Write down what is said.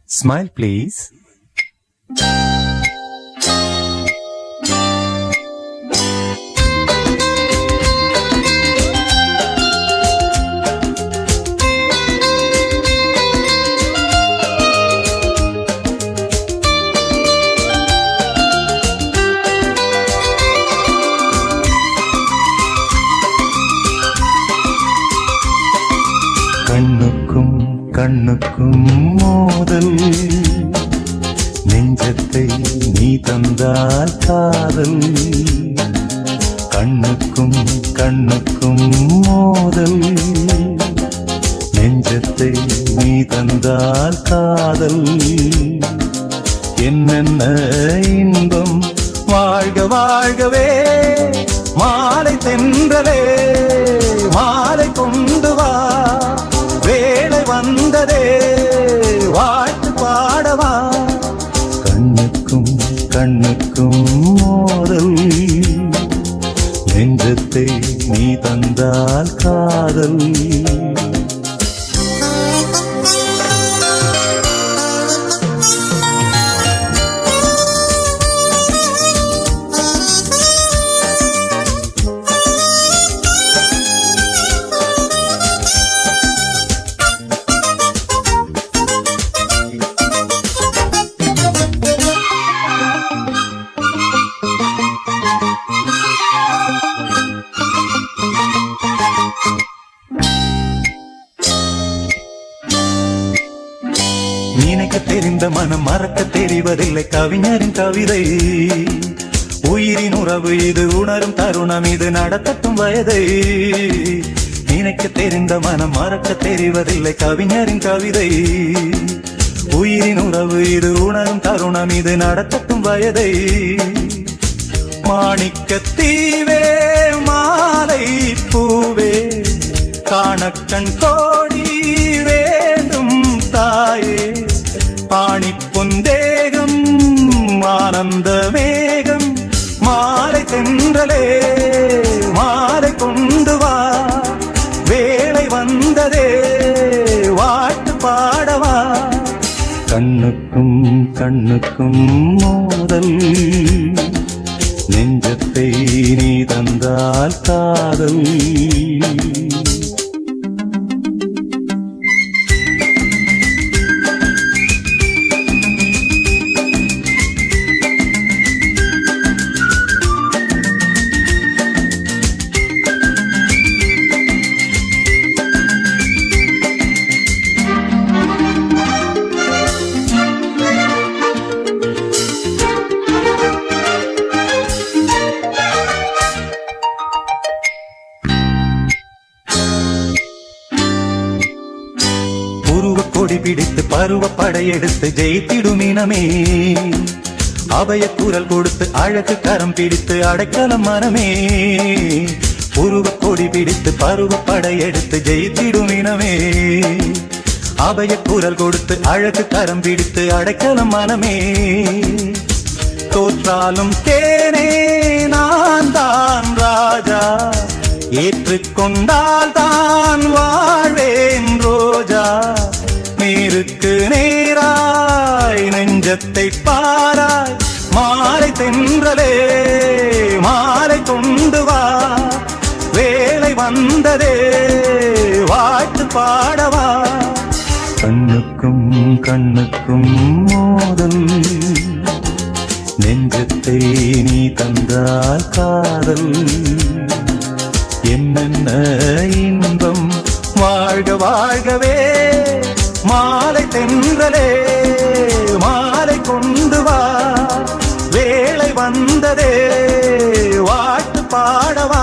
Smile, please. கண்ணுக்கும் கண்ணுக்கும் மோதல், நெஞ்சத்தை நீ தந்தால் காதல். கண்ணுக்கும் கண்ணுக்கும் மோதல், நெஞ்சத்தை நீ தந்தால் காதல். என்னென்ன இன்பம் வாழ்க வாழ்கவே, மாலை தென்றலே மாலை கொண்டு வா, வேளை வந்ததே வாழ்த்து பாடவா. கண்ணுக்கும் கண்ணுக்கும் மோதல், நெஞ்சத்தை நீ தந்தால் காதல். நினைக்க தெரிந்த மனம் மறக்க தெரிவதில்லை கவிஞரின் கவிதை. உயிரின் உறவு இது, உணரும் தருணம் இது, நடத்தட்டும் வயதை. நினைக்க தெரிந்த மனம் மறக்க தெரிவதில்லை கவிஞரின் கவிதை. உயிரின் உறவு இது, உணரும் தருணம் இது, நடத்தட்டும் வயதை. மாணிக்கத் தீவே மாலை பூவே, காணக்கண் கோடி வேண்டும் தாயே. ஆணிப்பொந்தேகம் ஆனந்த மேகம், மாலை தென்றலே மாலை கொண்டு வா, வேளை வந்ததே வாழ்த்து பாடவா. கண்ணுக்கும் கண்ணுக்கும் மோதல், நெஞ்சத்தை நீ தந்தால் காதல். கொடி பிடித்து பருவ படையெடுத்து ஜெயித்திடும் இனமே, அபய குரல் கொடுத்து அழகு கரம் பிடித்து அடைக்கலம் மனமே. உருவ கொடி பிடித்து பருவ படையெடுத்து ஜெயித்திடும் இனமே, அபய குரல் கொடுத்து அழகு கரம் பிடித்து அடைக்கலம் மனமே. தோற்றாலும் தேனே நான் தான் ராஜா, ஏற்றுக்கொண்டால் தான் வாழ்வேன் ரோஜா. நேருக்கு நேராய் நெஞ்சத்தை பாராய், மாலை தென்றலே மாலை கொண்டு வா, வேளை வந்ததே வாழ்த்து பாடவா. கண்ணுக்கும் கண்ணுக்கும் மோதல், நெஞ்சத்தை நீ தந்தால் காதல். என்னென்ன இன்பம் வாழ்க வாழ்கவே, மாலை தென்றலே மாலை கொண்டு வா, வேளை வந்ததே வாழ்த்து பாடவா.